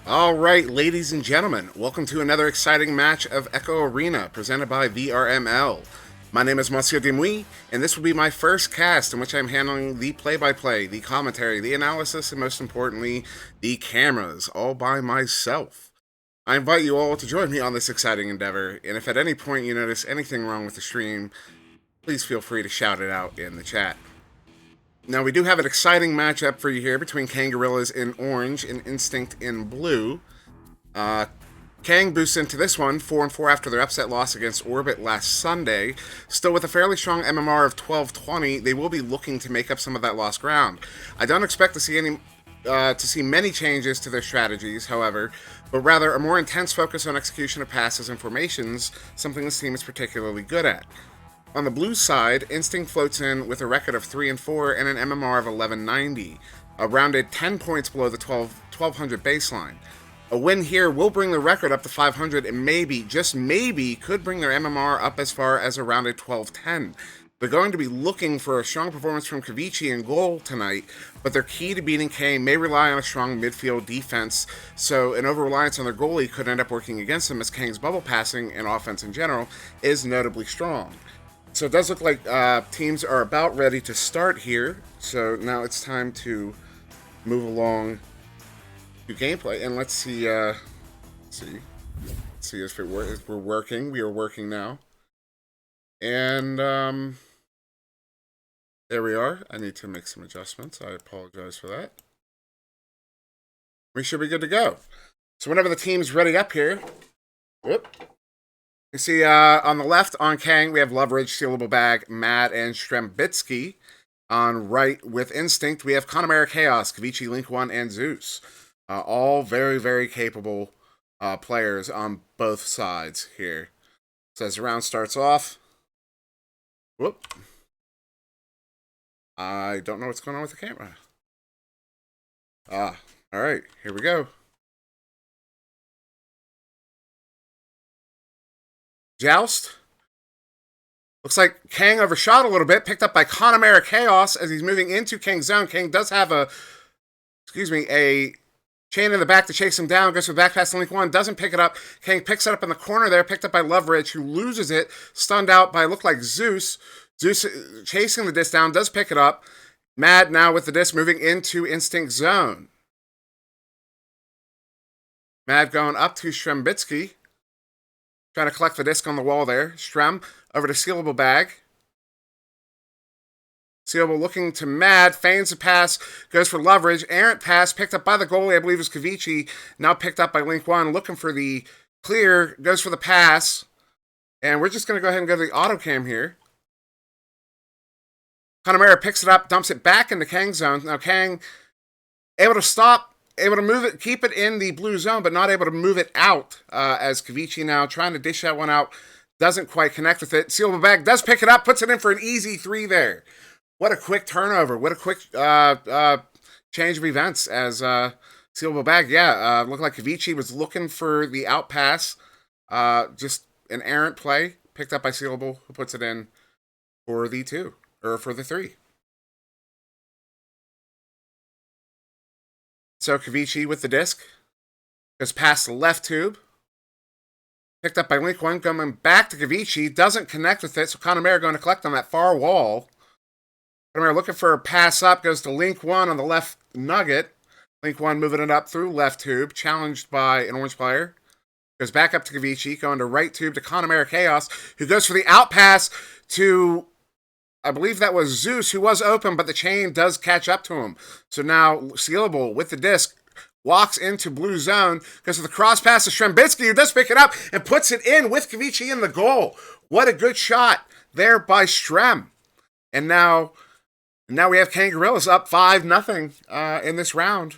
All right, ladies and gentlemen, welcome to another exciting match of Echo Arena presented by VRML. My name is SirDimwi, and this will be my first cast in which I'm handling the play-by-play, the commentary, the analysis, and most importantly, the cameras, all by myself. I invite you all to join me on this exciting endeavor, and if at any point you notice anything wrong with the stream, please feel free to shout it out in the chat. Now, we do have an exciting matchup for you here between Kangorillaz in orange and Instinct in blue. Kang boosts into this one 4-4 after their upset loss against Orbit last Sunday. Still with a fairly strong MMR of 1220, they will be looking to make up some of that lost ground. I don't expect to see many changes to their strategies, however, but rather a more intense focus on execution of passes and formations, something this team is particularly good at. On the blue side, Instinct floats in with a record of 3-4 and an MMR of 1190, a rounded 10 points below the 1200 baseline. A win here will bring the record up to 500 and maybe, just maybe, could bring their MMR up as far as a rounded 1210. They're going to be looking for a strong performance from Kavichi in goal tonight, but their key to beating Kane may rely on a strong midfield defense, so an over-reliance on their goalie could end up working against them as Kang's bubble passing and offense in general is notably strong. So it does look like teams are about ready to start here, so now it's time to move along to gameplay, and let's see if we're working. We are working now, and there we are. I need to make some adjustments. I apologize for that. We should be good to go. So whenever the team's ready up here, whoop. You see on the left on Kang we have Loveridge, Sealable Bag, Mad, and Strembitsky. On right with Instinct we have Connemara Chaos, Kavichi, Link 1, and Zeus. All very, very capable players on both sides here. So as the round starts off, whoop. I don't know what's going on with the camera. Alright, here we go. Joust. Looks like Kang overshot a little bit, picked up by Connemara Chaos as he's moving into Kang's zone. Kang does have a chain in the back to chase him down, goes for the back pass to Link 1, doesn't pick it up. Kang picks it up in the corner there, picked up by Loveridge, who loses it, stunned out by, looked like Zeus. Zeus chasing the disc down, does pick it up. Mad now with the disc moving into Instinct zone. Mad going up to Strembitsky, trying to collect the disc on the wall there. Strem over to Sealable Bag. Sealable looking to Mad, feigns a pass, goes for Loveridge. Errant pass, picked up by the goalie, I believe it was Kavichi, now picked up by Link 1, looking for the clear, goes for the pass. And we're just going to go ahead and go to the auto cam here. Connemara picks it up, dumps it back into Kang's zone. Now Kang able to stop, able to move it, keep it in the blue zone, but not able to move it out as Kavichi now trying to dish that one out. Doesn't quite connect with it. Sealable Bag does pick it up, puts it in for an easy 3 there. What a quick turnover. What a quick change of events as Sealable Bag. Looked like Kavichi was looking for the out pass. Just an errant play picked up by Sealable, who puts it in for the 2, or for the 3. So Kavichi with the disc. Goes past the left tube. Picked up by Link 1, coming back to Kavichi. Doesn't connect with it, so Connemara going to collect on that far wall. Connemara looking for a pass up, goes to Link 1 on the left nugget. Link 1 moving it up through left tube, challenged by an orange player. Goes back up to Kavichi, going to right tube to Connemara Chaos, who goes for the out pass to, I believe that was Zeus, who was open, but the chain does catch up to him. So now Sealable with the disc walks into blue zone, goes to the cross pass to Strembitsky, who does pick it up and puts it in with Kavichi in the goal. What a good shot there by Strem. And now we have Kangorillaz up 5-0 in this round.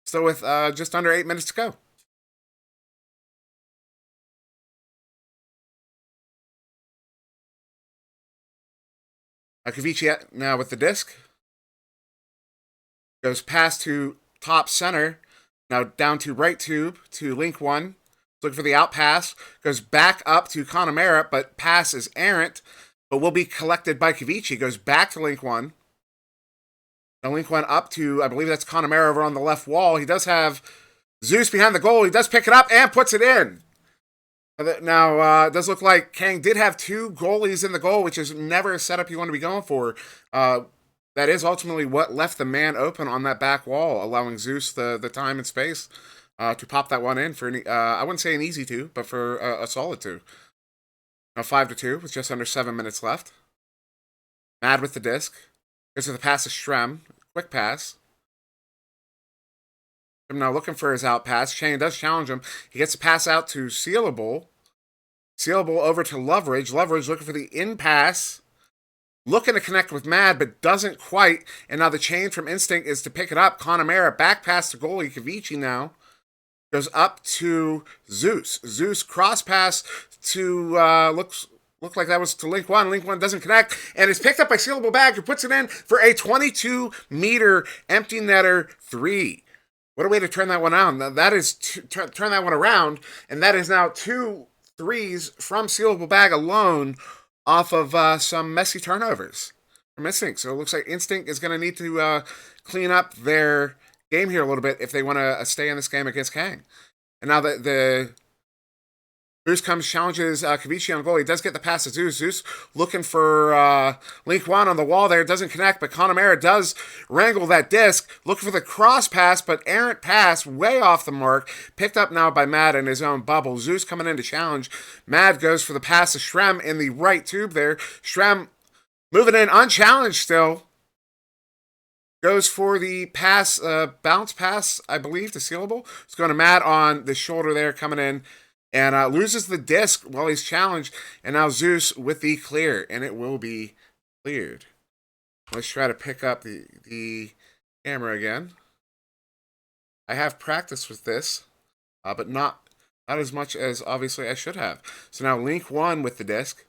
Still with just under 8 minutes to go. Kavichi now with the disc. Goes past to top center. Now down to right tube to Link 1. Looking for the out pass. Goes back up to Connemara, but pass is errant. But will be collected by Kavichi. Goes back to Link 1. Now Link 1 up to, I believe that's Connemara over on the left wall. He does have Zeus behind the goal. He does pick it up and puts it in. Now, it does look like Kang did have two goalies in the goal, which is never a setup you want to be going for. That is ultimately what left the man open on that back wall, allowing Zeus the time and space to pop that one in for, I wouldn't say an easy two, but for a solid two. Now 5-2 with just under 7 minutes left. Mad with the disc. Goes to the pass to Shrem. Quick pass. I'm now looking for his out pass. Shane does challenge him. He gets a pass out to Sealable. Sealable over to Loveridge. Loveridge looking for the in pass. Looking to connect with Mad, but doesn't quite. And now the chain from Instinct is to pick it up. Connemara back pass to goalie. Kavici now goes up to Zeus. Zeus cross pass to, looked like that was to Link 1. Link 1 doesn't connect, and it's picked up by Sealable Bag, who puts it in for a 22-meter empty netter 3. What a way to turn that one on. That is turn that one around, and that is now 2 threes from Sealable Bag alone off of some messy turnovers from Instinct. So it looks like Instinct is going to need to clean up their game here a little bit if they want to stay in this game against Kang. And now the Zeus comes, challenges Kavici on goal. He does get the pass to Zeus. Zeus looking for Link 1 on the wall there. Doesn't connect, but Connemara does wrangle that disc. Looking for the cross pass, but errant pass way off the mark. Picked up now by Mad in his own bubble. Zeus coming in to challenge. Mad goes for the pass to Shrem in the right tube there. Shrem moving in unchallenged still. Goes for the pass, bounce pass, I believe, to Sealable. It's going to Mad on the shoulder there coming in. And loses the disc while he's challenged. And now Zeus with the clear. And it will be cleared. Let's try to pick up the camera again. I have practiced with this. But not as much as obviously I should have. So now Link 1 with the disc.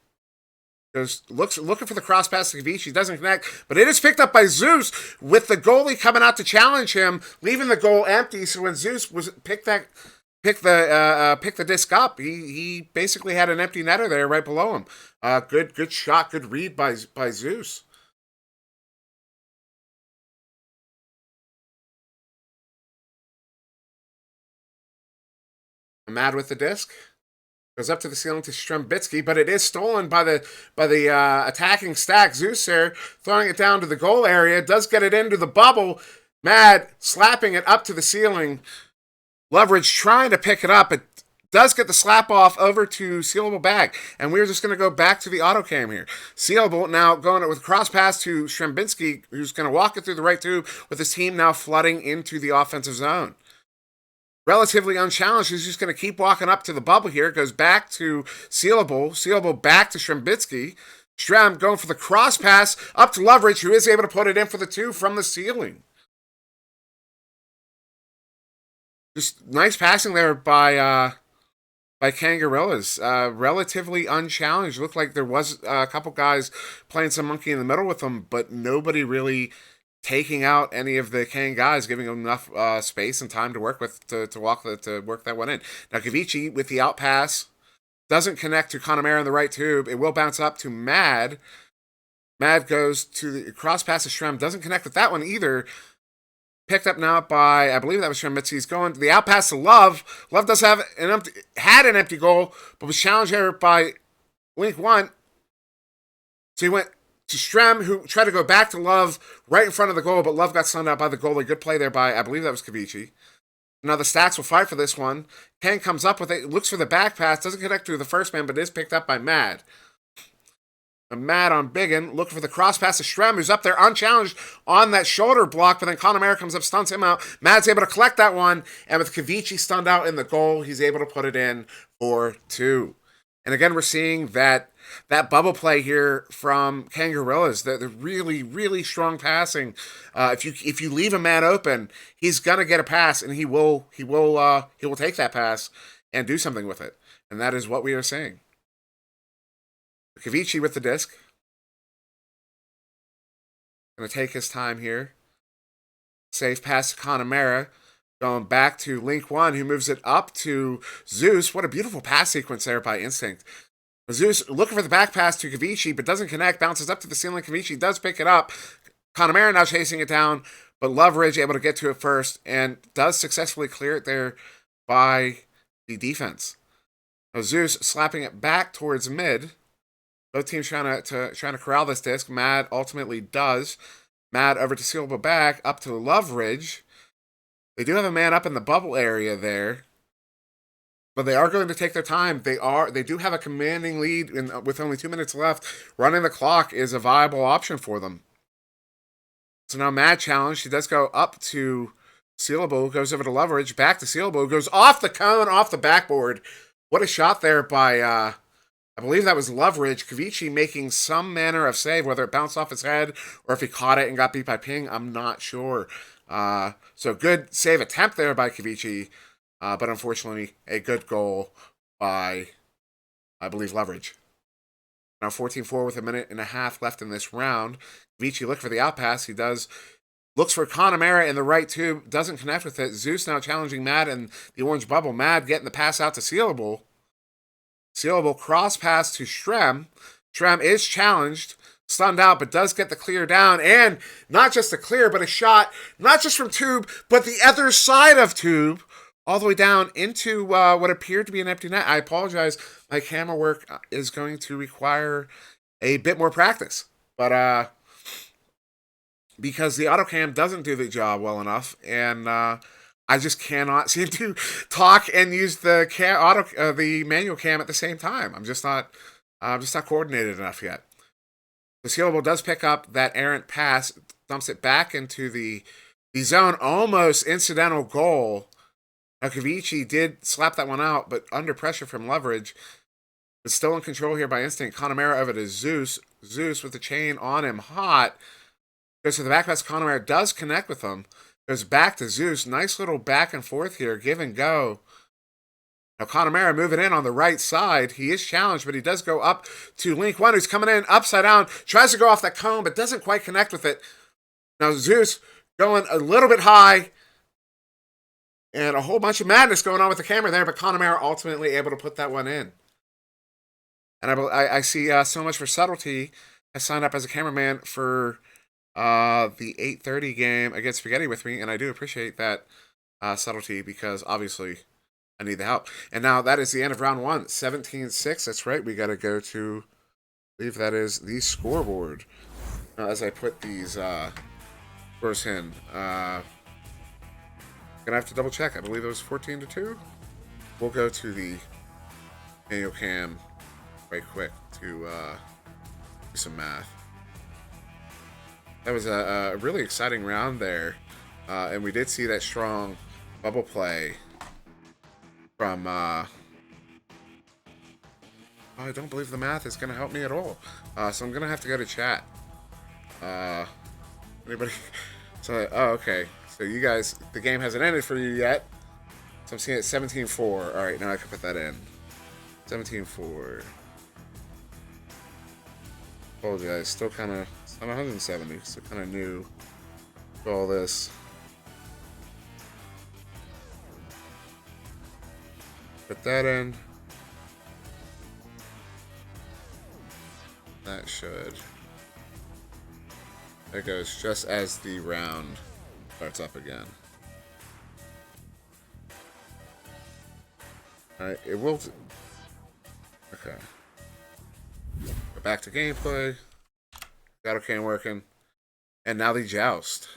Looking for the cross pass to Kavici. Doesn't connect. But it is picked up by Zeus with the goalie coming out to challenge him. Leaving the goal empty. So when Zeus picked the disc up, he basically had an empty netter there right below him. Good shot, good read by Zeus. Mad with the disc. Goes up to the ceiling to Strembitsky, but it is stolen by the attacking stack. Zeus there throwing it down to the goal area. Does get it into the bubble. Mad slapping it up to the ceiling. Loveridge trying to pick it up. It does get the slap off over to Sealable Bag. And we're just going to go back to the auto cam here. Sealable now going with a cross pass to Strembitsky, who's going to walk it through the right tube with his team now flooding into the offensive zone. Relatively unchallenged. He's just going to keep walking up to the bubble here. Goes back to Sealable. Sealable back to Strembitsky. Strem going for the cross pass up to Loveridge, who is able to put it in for the 2 from the ceiling. Just nice passing there by Kangorillaz. Relatively unchallenged. Looked like there was a couple guys playing some monkey in the middle with them, but nobody really taking out any of the Kang guys, giving them enough space and time to work with to work that one in. Now Kavici with the out pass doesn't connect to Connemara in the right tube. It will bounce up to Mad. Mad goes to the cross pass to Shrem. Doesn't connect with that one either. Picked up now by, I believe that was Shrem. He's going to the out pass to Love. Love does have had an empty goal, but was challenged here by Link 1. So he went to Shrem, who tried to go back to Love right in front of the goal, but Love got stunned out by the goalie. Good play there by, I believe that was Kavici. Now the Stacks will fight for this one. Kang comes up with it, looks for the back pass, doesn't connect to the first man, but is picked up by Mad. Mad on Biggin, looking for the cross pass to Shrem, who's up there unchallenged on that shoulder block, but then Connemara comes up, stuns him out. Mad's able to collect that one, and with Kavici stunned out in the goal, he's able to put it in for 2. And again, we're seeing that bubble play here from Kangorillaz, the really, really strong passing. If you leave a man open, he's gonna get a pass, and he will take that pass and do something with it. And that is what we are seeing. Kavici with the disc. Going to take his time here. Safe pass to Connemara. Going back to Link 1, who moves it up to Zeus. What a beautiful pass sequence there by Instinct. Zeus looking for the back pass to Kavici, but doesn't connect. Bounces up to the ceiling. Kavici does pick it up. Connemara now chasing it down. but Loveridge able to get to it first and does successfully clear it there by the defense. Now Zeus slapping it back towards mid. Both teams trying to corral this disc. Mad ultimately does. Mad over to Sealable back, up to Loveridge. They do have a man up in the bubble area there, but they are going to take their time. They do have a commanding lead with only 2 minutes left. Running the clock is a viable option for them. So now Mad challenge. He does go up to Sealable, goes over to Loveridge, back to Sealable, goes off the cone, off the backboard. What a shot there by, I believe that was Loveridge. Kavici making some manner of save, whether it bounced off his head or if he caught it and got beat by Ping, I'm not sure. So good save attempt there by Kavici, but unfortunately a good goal by, I believe, Loveridge. Now 14-4 with a minute and a half left in this round. Kavici look for the outpass. He does. Looks for Connemara in the right tube. Doesn't connect with it. Zeus now challenging Mad in the orange bubble. Mad getting the pass out to Sealable. Sealable cross pass to Shrem. Shrem is challenged. Stunned out, but does get the clear down. And not just a clear, but a shot. Not just from tube, but the other side of tube. All the way down into what appeared to be an empty net. I apologize. My camera work is going to require a bit more practice. But because the autocam doesn't do the job well enough, and I just cannot seem to talk and use the manual cam at the same time. I'm just not coordinated enough yet. The Sealable does pick up that errant pass, dumps it back into the zone, almost incidental goal. Now Kavici did slap that one out, but under pressure from Loveridge, but still in control here by instinct. Connemara over to Zeus. Zeus with the chain on him, hot. Goes to the back pass. Connemara does connect with him. Goes back to Zeus. Nice little back and forth here. Give and go. Now Connemara moving in on the right side. He is challenged, but he does go up to Link 1, who's coming in upside down. Tries to go off that cone, but doesn't quite connect with it. Now Zeus going a little bit high. And a whole bunch of madness going on with the camera there, but Connemara ultimately able to put that one in. And I see so much for subtlety. I signed up as a cameraman for the 8:30 game against Spaghetti with me, and I do appreciate that subtlety because obviously I need the help. And now that is the end of round 1, 17-6. That's right, we got to go to, I believe that is the scoreboard. Now, as I put these scores in, gonna have to double check. I believe it was 14-2. We'll go to the manual cam right quick to do some math. That was a really exciting round there, and we did see that strong bubble play from. I don't believe the math is gonna help me at all, so I'm gonna have to go to chat. Anybody? So, oh, okay. So you guys, the game hasn't ended for you yet. So I'm seeing it 17-4. All right, now I can put that in. 17-4. Apologize. Still kind of, I'm 170. Still kind of new to all this. Put that in. That should. There goes, just as the round starts up again. Alright, it will. Okay. Go back to gameplay. Got okay working. And now the joust.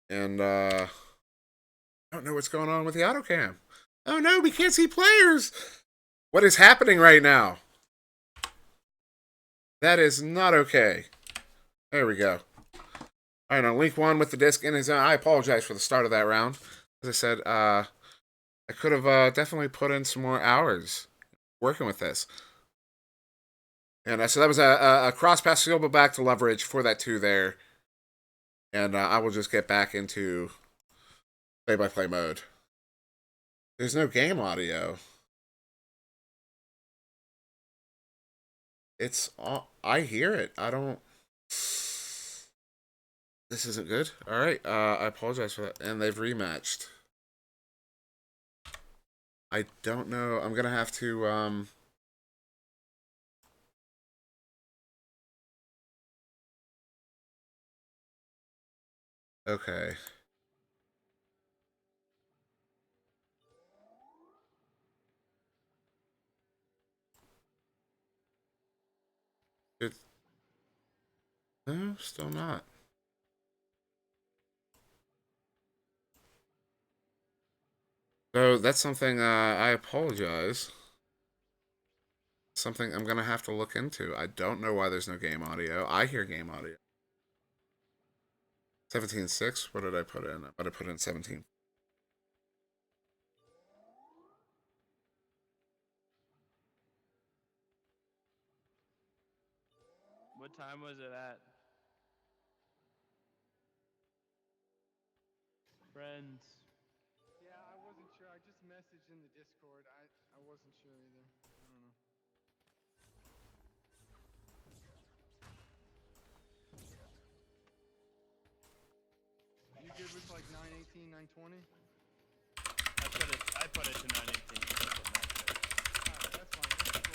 And I don't know what's going on with the autocam. Oh no, we can't see players! What is happening right now? That is not okay. There we go. All right, now Link 1 with the disc in his own. I apologize for the start of that round. As I said, I could have definitely put in some more hours working with this. And so that was a cross pass Sealable back to Loveridge for that 2 there. And I will just get back into play-by-play mode. There's no game audio. It's all, I hear it. I don't. This isn't good. All right. I apologize for that. And they've rematched. I don't know. I'm gonna have to Okay. It, no, still not. So that's something I apologize. Something I'm gonna have to look into. I don't know why there's no game audio. I hear game audio. 17.6? What did I put in? I might have put in 17. What time was it at? Friends. Yeah, I wasn't sure. I just messaged in the Discord. I wasn't sure either. I don't know. You good with like 918, 920? I put it to 918. Alright, that's fine. That's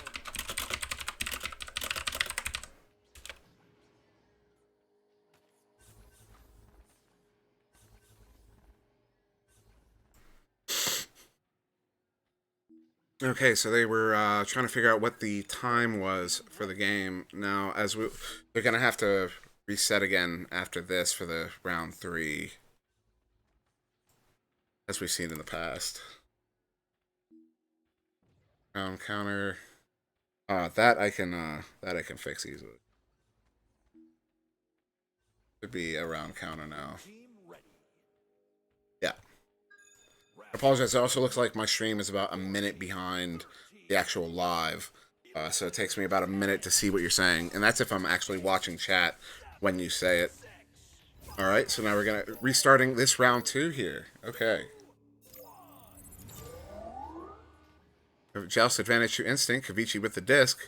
cool. Okay, so they were trying to figure out what the time was for the game. Now, they're gonna have to reset again after this for the round 3, as we've seen in the past. Round counter. That I can fix easily. Should be a round counter now. Yeah. I apologize. It also looks like my stream is about a minute behind the actual live. So it takes me about a minute to see what you're saying. And that's if I'm actually watching chat when you say it. Alright, so now we're going to restarting this round 2 here. Okay. Joust advantage to Instinct. Kavichi with the disc.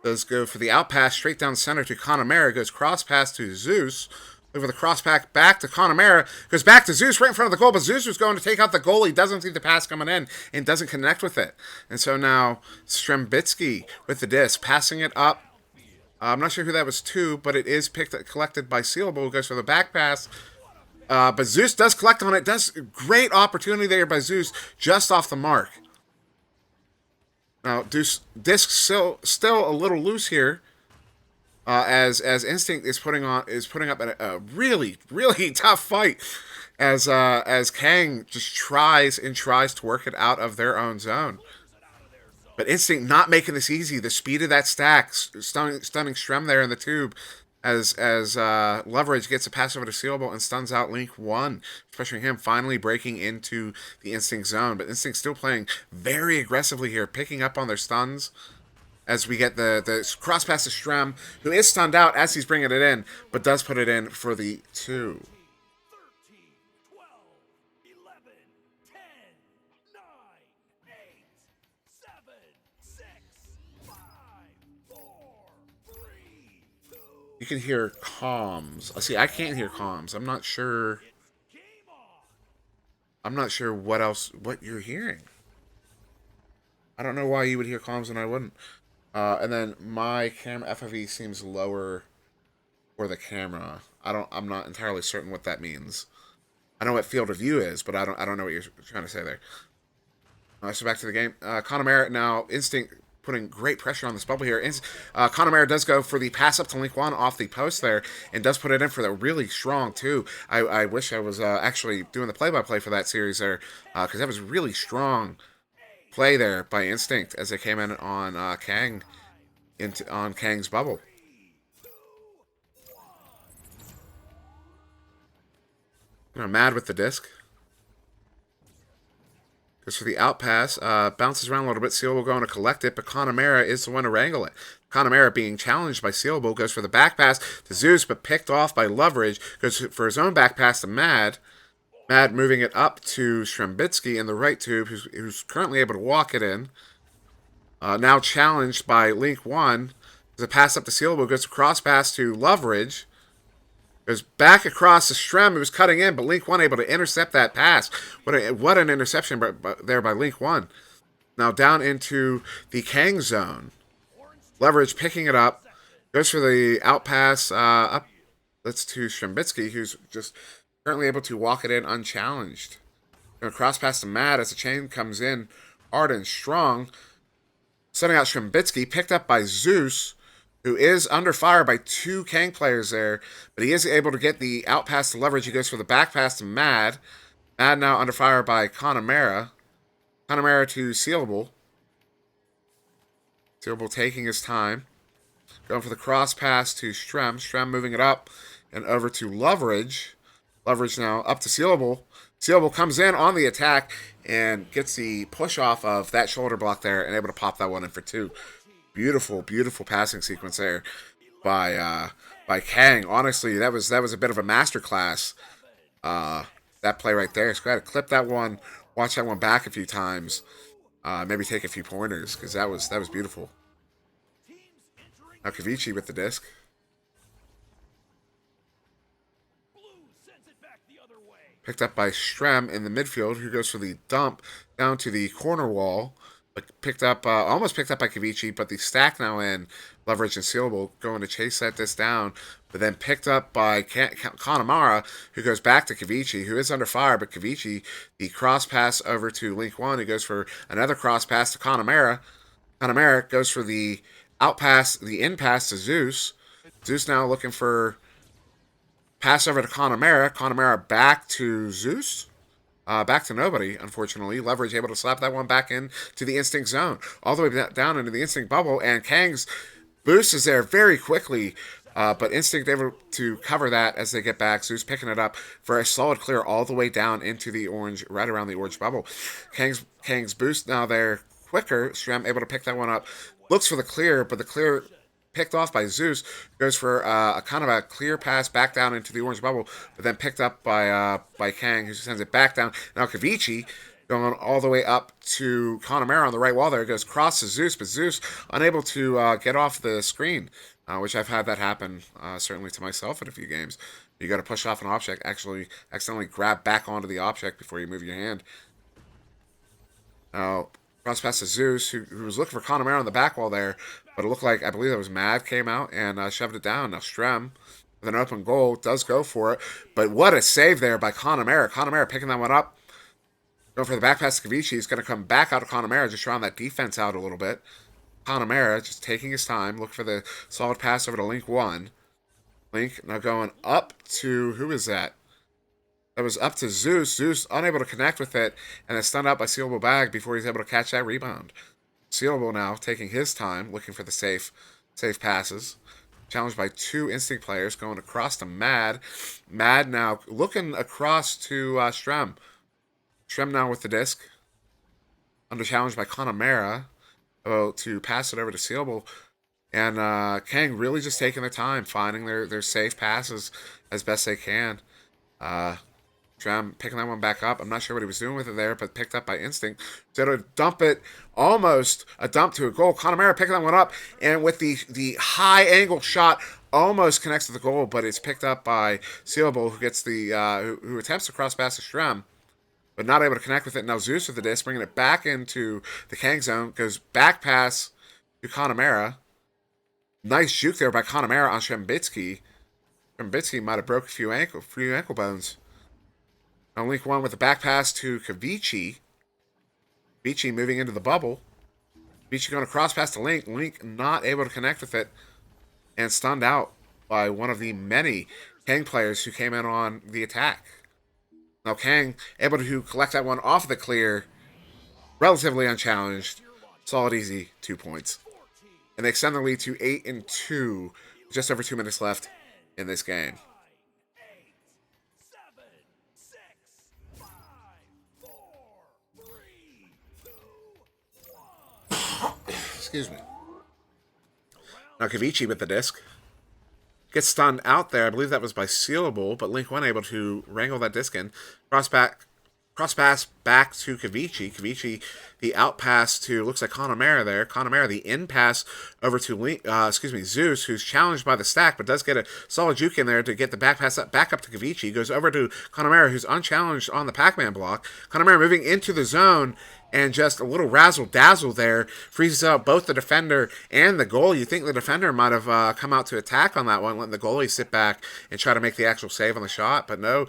Does go for the out pass straight down center to Connemara. Goes cross pass to Zeus. Over the cross back to Connemara. Goes back to Zeus right in front of the goal. But Zeus was going to take out the goal. He doesn't see the pass coming in and doesn't connect with it. And so now Strembitsky with the disc. Passing it up. I'm not sure who that was to, but it is collected by Sealable. Goes for the back pass. But Zeus does collect on it. Does great opportunity there by Zeus just off the mark. Now, disc still a little loose here, as Instinct is putting up a really tough fight, as Kang just tries to work it out of their own zone. But Instinct not making this easy. The speed of that stack, stunning Strem there in the tube, as Leverage gets a pass over to Sealable and stuns out Link 1, pressuring him, finally breaking into the Instinct zone. But Instinct still playing very aggressively here, picking up on their stuns, as we get the cross pass to Strem, who is stunned out as he's bringing it in, but does put it in for the 2. You can hear comms. See, I can't hear comms. I'm not sure what you're hearing. I don't know why you would hear comms and I wouldn't. And then my camera FOV seems lower for the camera. I'm not entirely certain what that means. I know what field of view is, but I don't know what you're trying to say there. So back to the game. Connemara now Instinct putting great pressure on this bubble here. Connemara does go for the pass up to Link 1 off the post there, and does put it in for the really strong 2. I wish I was actually doing the play-by-play for that series there, because that was really strong play there by Instinct as they came in on Kang, on Kang's bubble. Mad with the disc. Goes for the out pass, bounces around a little bit. Seal will go on to collect it, but Connemara is the one to wrangle it. Connemara being challenged by Sealable goes for the back pass to Zeus, but picked off by Leverage. Goes for his own back pass to Mad. Mad moving it up to Strembitsky in the right tube, who's currently able to walk it in. Now challenged by Link 1. The pass up to Sealable goes to cross pass to Leverage. Goes back across the Strem. It was cutting in, but Link 1 able to intercept that pass. What an interception there by Link 1. Now down into the Kang zone. Leverage picking it up. Goes for the out pass up Let's to Strembitsky, who's just currently able to walk it in unchallenged. Going to cross pass to Mad as the chain comes in hard and strong. Setting out Strembitsky, picked up by Zeus, who is under fire by 2 Kang players there, but he is able to get the out pass to leverage. He goes for the back pass to Mad. Mad now under fire by Connemara. Connemara to Sealable. Sealable taking his time. Going for the cross pass to Strem. Strem moving it up and over to Leverage. Leverage now up to Sealable. Sealable comes in on the attack and gets the push off of that shoulder block there and able to pop that one in for 2. Beautiful, beautiful passing sequence there by Kang. Honestly, that was a bit of a masterclass. That play right there. So I got to clip that one, watch that one back a few times, maybe take a few pointers because that was beautiful. Now Kavichi with the disc. Picked up by Strem in the midfield, who goes for the dump down to the corner wall. But picked up, almost picked up by Kavichi, but the stack now in Leverage and Sealable going to chase that disc down. But then picked up by Connemara, who goes back to Kavichi, who is under fire. But Kavichi, the cross pass over to Link 1, who goes for another cross pass to Connemara. Connemara goes for the out pass, the in pass to Zeus. Zeus now looking for pass over to Connemara. Connemara back to Zeus. Back to nobody, unfortunately. Leverage able to slap that one back in to the Instinct zone. All the way down into the Instinct bubble. And Kang's boost is there very quickly. But Instinct able to cover that as they get back. Zeus picking it up for a solid clear all the way down into the orange, right around the orange bubble. Kang's boost now there quicker. Strem able to pick that one up. Looks for the clear, but the clear picked off by Zeus, goes for a kind of a clear pass back down into the orange bubble, but then picked up by Kang, who sends it back down. Now Kavichi going all the way up to Connemara on the right wall there. It goes cross to Zeus, but Zeus unable to get off the screen, which I've had that happen certainly to myself in a few games. You got to push off an object, actually accidentally grab back onto the object before you move your hand. Now, cross pass to Zeus, who was looking for Connemara on the back wall there, but it looked like, I believe it was Mad came out and shoved it down. Now Strem, with an open goal, does go for it, but what a save there by Connemara. Connemara picking that one up, going for the back pass to Kavichi. He's going to come back out of Connemara, just drawing that defense out a little bit. Connemara just taking his time, look for the solid pass over to Link 1. Link now going up to, who is that? That was up to Zeus. Zeus unable to connect with it, and then stunned out by Sealable Bag before he's able to catch that rebound. Sealable now taking his time, looking for the safe passes. Challenged by 2 Instinct players, going across to Mad. Mad now looking across to Strem. Strem now with the disc. Under challenge by Connemara. To pass it over to Sealable. And Kang really just taking their time, finding their safe passes as best they can. Strem picking that one back up. I'm not sure what he was doing with it there, but picked up by Instinct. So to dump it, almost a dump to a goal. Connemara picking that one up, and with the high angle shot, almost connects to the goal, but it's picked up by Sealable, who gets the who attempts to cross pass to Strem, but not able to connect with it. Now Zeus with the disc, bringing it back into the Kang zone, goes back pass to Connemara. Nice juke there by Connemara on Strembitsky. Strembitsky might have broke a few ankle bones. Now Link 1 with the back pass to Kavichi. Kavichi moving into the bubble. Kavichi going to cross pass to Link. Link not able to connect with it and stunned out by one of the many Kang players who came in on the attack. Now Kang able to collect that one off the clear, relatively unchallenged. Solid, easy 2 points. And they extend the lead to 8-2. Just over 2 minutes left in this game. Excuse me. Now Kavichi with the disc. Gets stunned out there. I believe that was by Sealable, but Link 1 able to wrangle that disc in. Cross pass back to Kavichi. Kavichi, the out pass to, looks like Connemara there. Connemara, the in pass over to Zeus, who's challenged by the stack, but does get a solid juke in there to get the back pass back up to Kavichi. Goes over to Connemara, who's unchallenged on the Pac-Man block. Connemara moving into the zone, And just a little razzle-dazzle there freezes out both the defender and the goalie. You think the defender might have come out to attack on that one, letting the goalie sit back and try to make the actual save on the shot. But no,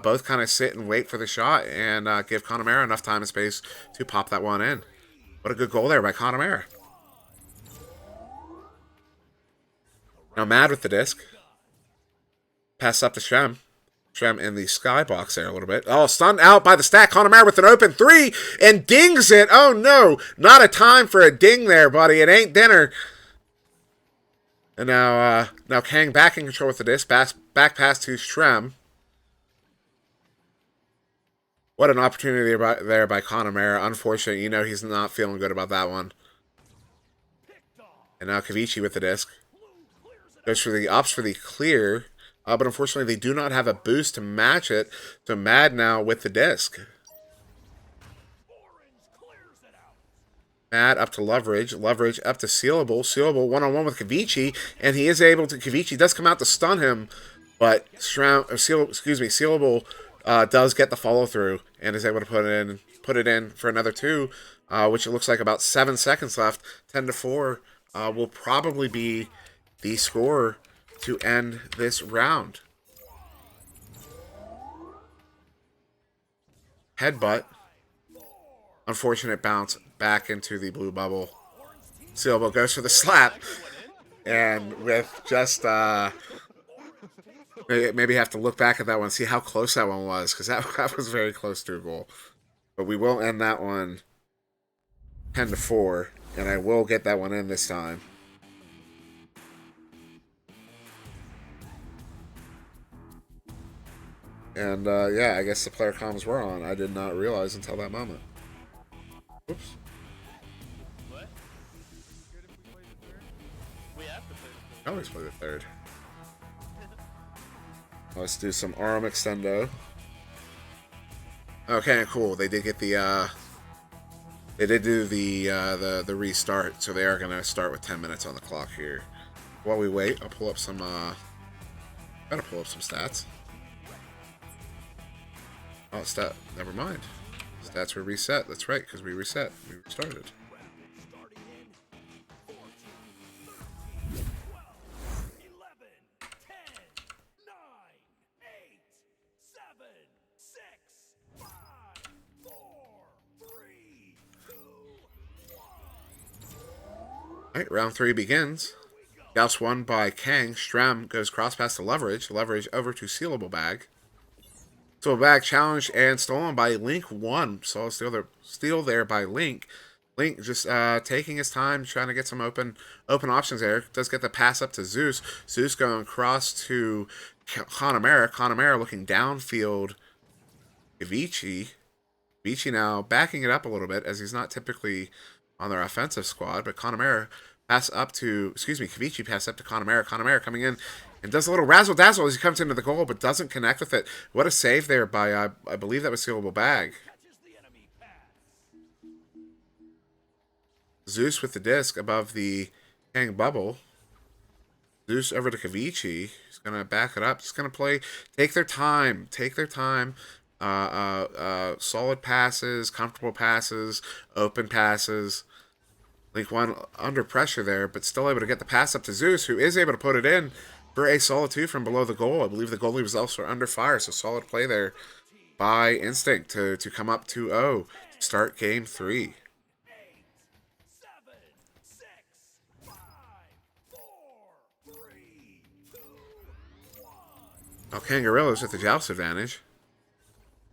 both kind of sit and wait for the shot and give Connemara enough time and space to pop that one in. What a good goal there by Connemara. Now Mad with the disc. Pass up to Shrem. Shrem in the skybox there a little bit. Oh, stunned out by the stack. Connemara with an open three and dings it. Oh, no. Not a time for a ding there, buddy. It ain't dinner. And now Kang back in control with the disc. Back pass to Shrem. What an opportunity there by Connemara. Unfortunately, you know he's not feeling good about that one. And now Kavici with the disc. Goes for the opts for the clear. But unfortunately, they do not have a boost to match it. So Mad now with the disc. Mad up to Leverage. Leverage up to Sealable. Sealable one-on-one with Kavici. And he is able to... Kavici does come out to stun him. But Sealable does get the follow-through. And is able to put it in for another two. Which it looks like about 7 seconds left. 10-4 will probably be the score to end this round. Headbutt. Unfortunate bounce back into the blue bubble. Sealable goes for the slap. And with just, maybe have to look back at that one, see how close that one was, because that was very close to a goal. But we will end that one 10-4, and I will get that one in this time. And, yeah, I guess the player comms were on. I did not realize until that moment. Oops. What? Good if we play the third? We have to play the I always play the third. Let's do some arm extendo. Okay, cool. They did get the, they did do the restart, so they are going to start with 10 minutes on the clock here. While we wait, I'll pull up some, gotta pull up some stats. Oh, never mind. Stats were reset. That's right, because we reset. We restarted. Alright, round 3 begins. Gauss won by Kang. Strem goes cross pass to Leverage. Leverage over to Sealable Bag. So Bag challenged and stolen by Link 1. So steal there by Link. Link just taking his time, trying to get some open options there. Does get the pass up to Zeus. Zeus going cross to Connemara. Connemara looking downfield. Kavici. Kavici now backing it up a little bit, as he's not typically on their offensive squad. But Connemara Kavici pass up to Connemara. Connemara coming in and does a little razzle-dazzle as he comes into the goal, but doesn't connect with it. What a save there by, I believe that was Sealable Bag. Zeus with the disc above the Kang bubble. Zeus over to Kavici. He's going to back it up. He's going to play. Take their time. Solid passes, comfortable passes, open passes. Link 1 under pressure there, but still able to get the pass up to Zeus, who is able to put it in for a solid 2 from below the goal. I believe the goalie was also under fire, so solid play there by Instinct to come up 2-0 to start game 3. Now Kangorillaz with the joust advantage.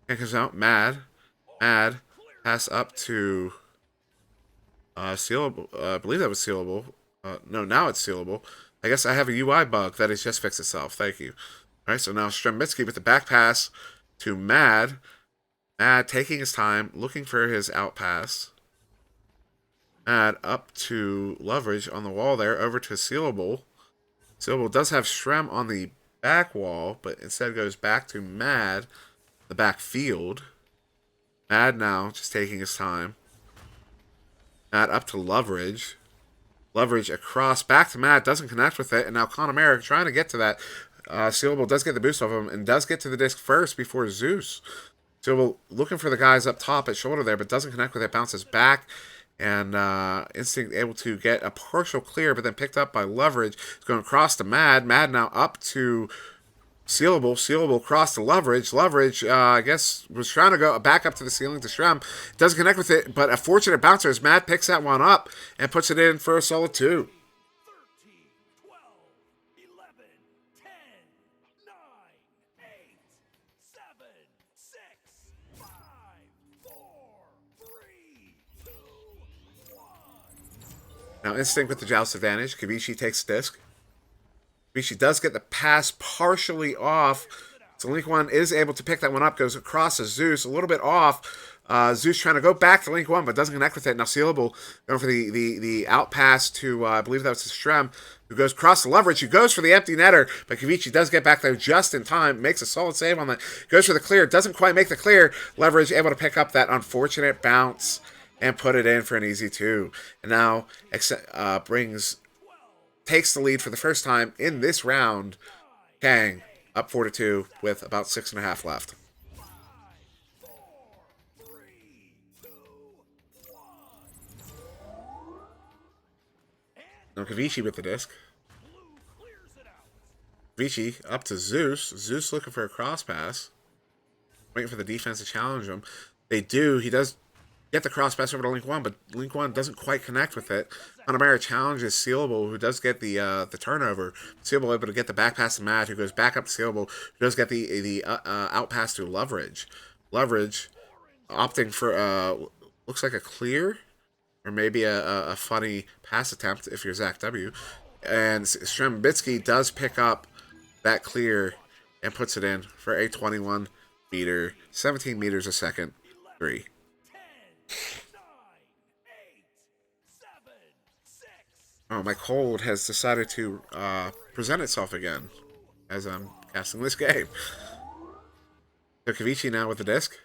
Kang comes out, Mad, pass up to Sealable. I believe that was Sealable. No, now it's Sealable. I guess I have a UI bug that has just fixed itself. Thank you. All right, so now Strembitsky with the back pass to Mad. Mad taking his time, looking for his out pass. Mad up to Leverage on the wall there, over to Sealable. Sealable does have Shrem on the back wall, but instead goes back to Mad, the back field. Mad now just taking his time. Mad up to Leverage. Leverage across, back to Mad, doesn't connect with it, and now Connemara trying to get to that. Sealable does get the boost of him, and does get to the disc first before Zeus. So looking for the guys up top at shoulder there, but doesn't connect with it. Bounces back. And Instinct able to get a partial clear, but then picked up by Leverage. It's going across to Mad. Mad now up to Sealable. Sealable cross to Leverage. Leverage, I guess, was trying to go back up to the ceiling to Shrem. Doesn't connect with it, but a fortunate bouncer as Mad picks that one up and puts it in for a solid 2. 13, now Instinct with the Joust advantage. Kavichi takes disc. Kavichi does get the pass partially off. So Link 1 is able to pick that one up. Goes across to Zeus. A little bit off. Zeus trying to go back to Link 1, but doesn't connect with it. Now Sealable going for the out pass to, I believe that was Shrem, who goes across the Leverage, who goes for the empty netter, but Kavichi does get back there just in time, makes a solid save on that, goes for the clear, doesn't quite make the clear. Leverage able to pick up that unfortunate bounce and put it in for an easy 2. And now takes the lead for the first time in this round. Kang up 4-2 with about 6.5 left. Now Kavichi with the disc. Kavichi up to Zeus. Zeus looking for a cross pass. Waiting for the defense to challenge him. They do. He does get the cross pass over to Link 1, but Link 1 doesn't quite connect with it. Hanamura challenges Sealable, who does get the turnover. Sealable able to get the back pass to Matt, who goes back up to Sealable, who does get the out pass to Leverage. Leverage opting for, looks like a clear, or maybe a funny pass attempt if you're Zach W. And Strembitsky does pick up that clear and puts it in for a 21 meter, 17 meters a second, 3. Oh, my cold has decided to present itself again as I'm casting this game. So Kavichi now with the disc.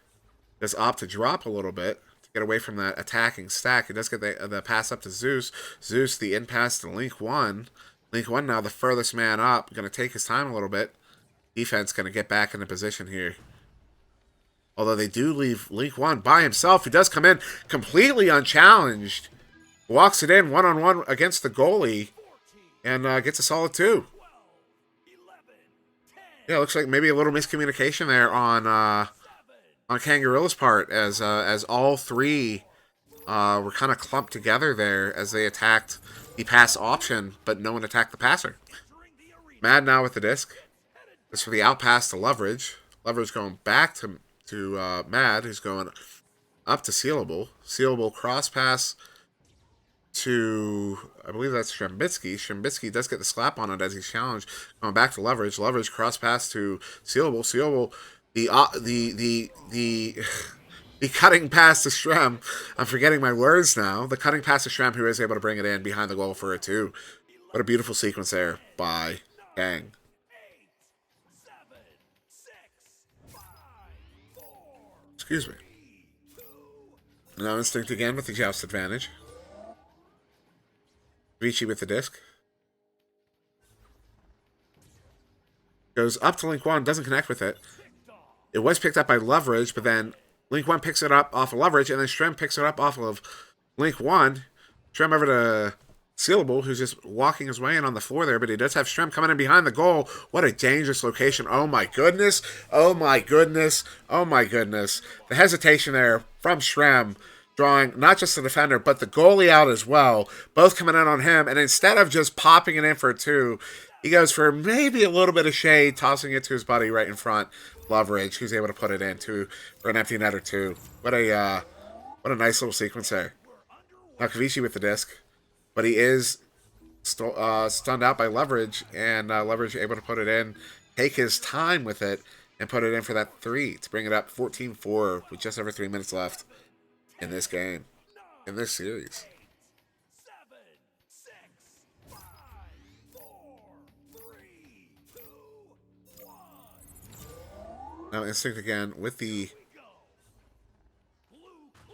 Does opt to drop a little bit to get away from that attacking stack. He does get the pass up to Zeus. Zeus, the in pass to Link 1. Link 1 now the furthest man up. Going to take his time a little bit. Defense going to get back into position here. Although they do leave Link 1 by himself. He does come in completely unchallenged. Walks it in one-on-one against the goalie. And gets a solid 2. Yeah, looks like maybe a little miscommunication there on Kangorillaz' part, as all three were kind of clumped together there as they attacked the pass option, but no one attacked the passer. Mad now with the disc. This for the out pass to Leverage. Leverage going back to Mad, who's going up to Sealable. Sealable cross pass to, I believe that's Strembitsky. Strembitsky does get the slap on it as he's challenged. Going back to Leverage. Leverage cross pass to Sealable. Sealable, the cutting pass to Shrem. I'm forgetting my words now. The cutting pass to Shrem, who is able to bring it in behind the goal for a 2. What a beautiful sequence there by Kang. Excuse me. Now Instinct again with the Joust advantage. Vici with the disc. Goes up to Link 1, doesn't connect with it. It was picked up by Leverage, but then Link 1 picks it up off of Leverage, and then Shrem picks it up off of Link 1. Shrem over to Sealable, who's just walking his way in on the floor there, but he does have Shrem coming in behind the goal. What a dangerous location. Oh my goodness. Oh my goodness. Oh my goodness. The hesitation there from Shrem, drawing not just the defender, but the goalie out as well. Both coming in on him, and instead of just popping it in for a 2, he goes for maybe a little bit of shade, tossing it to his buddy right in front, Leverage, who's able to put it in for an empty net or 2. What a nice little sequence there. Now Kavichi with the disc, but he is stunned out by Leverage, and Leverage able to put it in, take his time with it, and put it in for that 3 to bring it up 14-4 with just over 3 minutes left in this game, in this series. Now Instinct again with the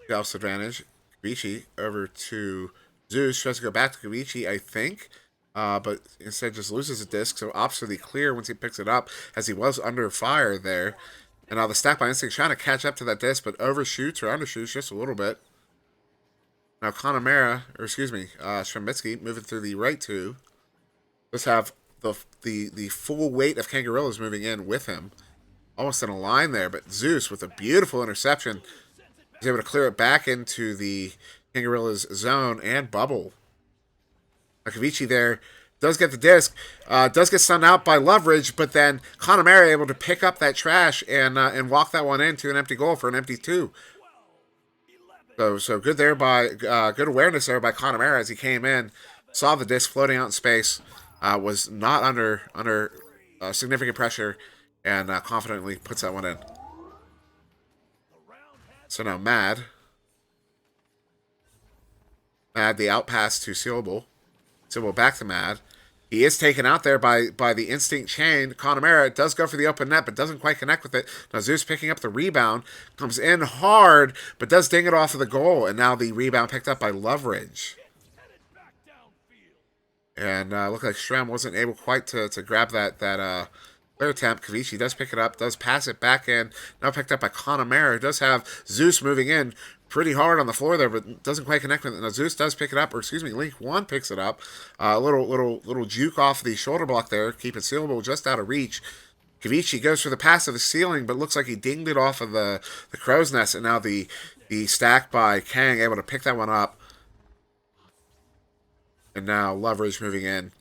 Joust advantage. Kavichi over to Zeus. Tries to go back to Kavichi, I think. But instead just loses a disc. So opts for the clear once he picks it up, as he was under fire there. And now the stack by Instinct trying to catch up to that disc, but overshoots or undershoots just a little bit. Now Connemara, or excuse me, Shrembitsky moving through the right two. Let's have the full weight of Kangorillaz moving in with him. Almost in a line there, but Zeus with a beautiful interception is able to clear it back into the Kangorillaz zone and bubble. Kavichi there does get the disc, does get stunned out by Loveridge, but then Connemara able to pick up that trash and walk that one into an empty goal for an empty 2. So good there by good awareness there by Connemara as he came in, saw the disc floating out in space, was not under significant pressure, and confidently puts that one in. So now Mad, the outpass to Sealable. Sealable back to Mad. He is taken out there by the Instinct chain. Connemara does go for the open net, but doesn't quite connect with it. Now Zeus picking up the rebound. Comes in hard, but does ding it off of the goal. And now the rebound picked up by Loveridge. And looked like Shrem wasn't able quite to grab that clear attempt. Kavichi does pick it up, does pass it back in. Now picked up by Connemara. Does have Zeus moving in pretty hard on the floor there, but doesn't quite connect with it. Now Zeus does pick it up, or excuse me, Link 1 picks it up. A little juke off the shoulder block there, keep it Sealable just out of reach. Kavichi goes for the pass of the ceiling, but looks like he dinged it off of the crow's nest, and now the stack by Kang able to pick that one up. And now Loveridge moving in.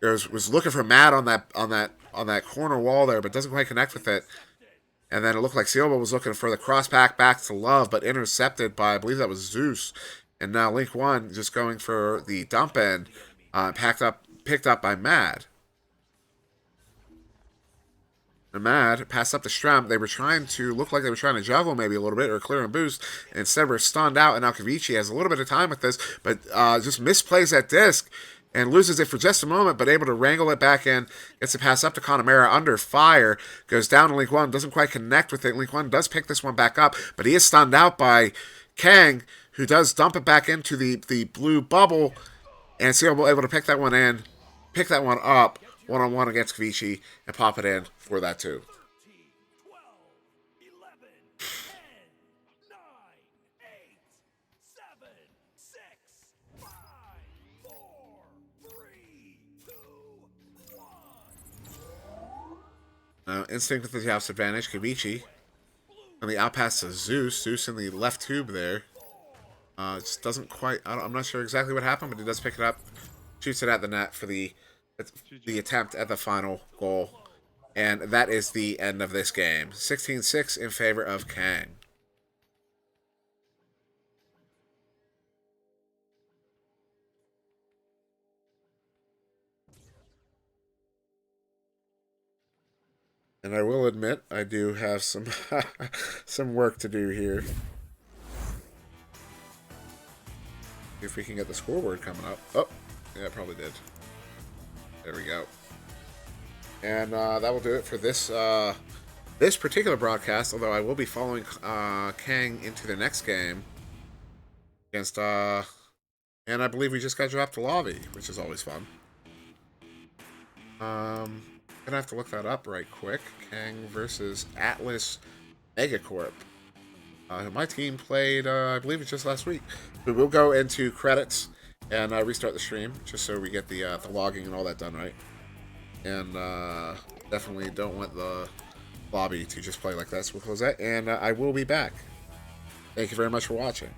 Was looking for Matt on that corner wall there, but doesn't quite connect with it. And then it looked like Sealable was looking for the cross back to Love, but intercepted by, I believe that was Zeus. And now Link 1 just going for the dump end, picked up by Mad. And Mad passed up to Shrem. They were trying to look like they were trying to juggle maybe a little bit or clear and boost. And instead we're stunned out. And now Kavichi has a little bit of time with this, but just misplays that disc and loses it for just a moment, but able to wrangle it back in. Gets the pass up to Connemara under fire. Goes down to Link 1. Doesn't quite connect with it. Link 1 does pick this one back up, but he is stunned out by Kang, who does dump it back into the blue bubble. And Sealable able to pick that one in, pick that one up, one-on-one against Kavichi, and pop it in for that 2. 12, 11, 10, 9, 8, 7, 6, 5, 4, 3, 2, 1. Instinct with the house advantage. Kavichi on the outpass to Zeus. Zeus in the left tube there. Just doesn't quite. I'm not sure exactly what happened, but he does pick it up, shoots it at the net for the attempt at the final goal. And that is the end of this game. 16-6 in favor of Kang. And I will admit, I do have some some work to do here. If we can get the scoreboard coming up. Oh, yeah, it probably did. There we go. And that will do it for this this particular broadcast, although I will be following Kang into the next game against, and I believe we just got dropped to lobby, which is always fun. Gonna have to look that up right quick. Kang versus Atlas Megacorp. My team played, I believe it's just last week. We will go into credits and restart the stream, just so we get the logging and all that done right. And definitely don't want the lobby to just play like that, so we'll close that. And I will be back. Thank you very much for watching.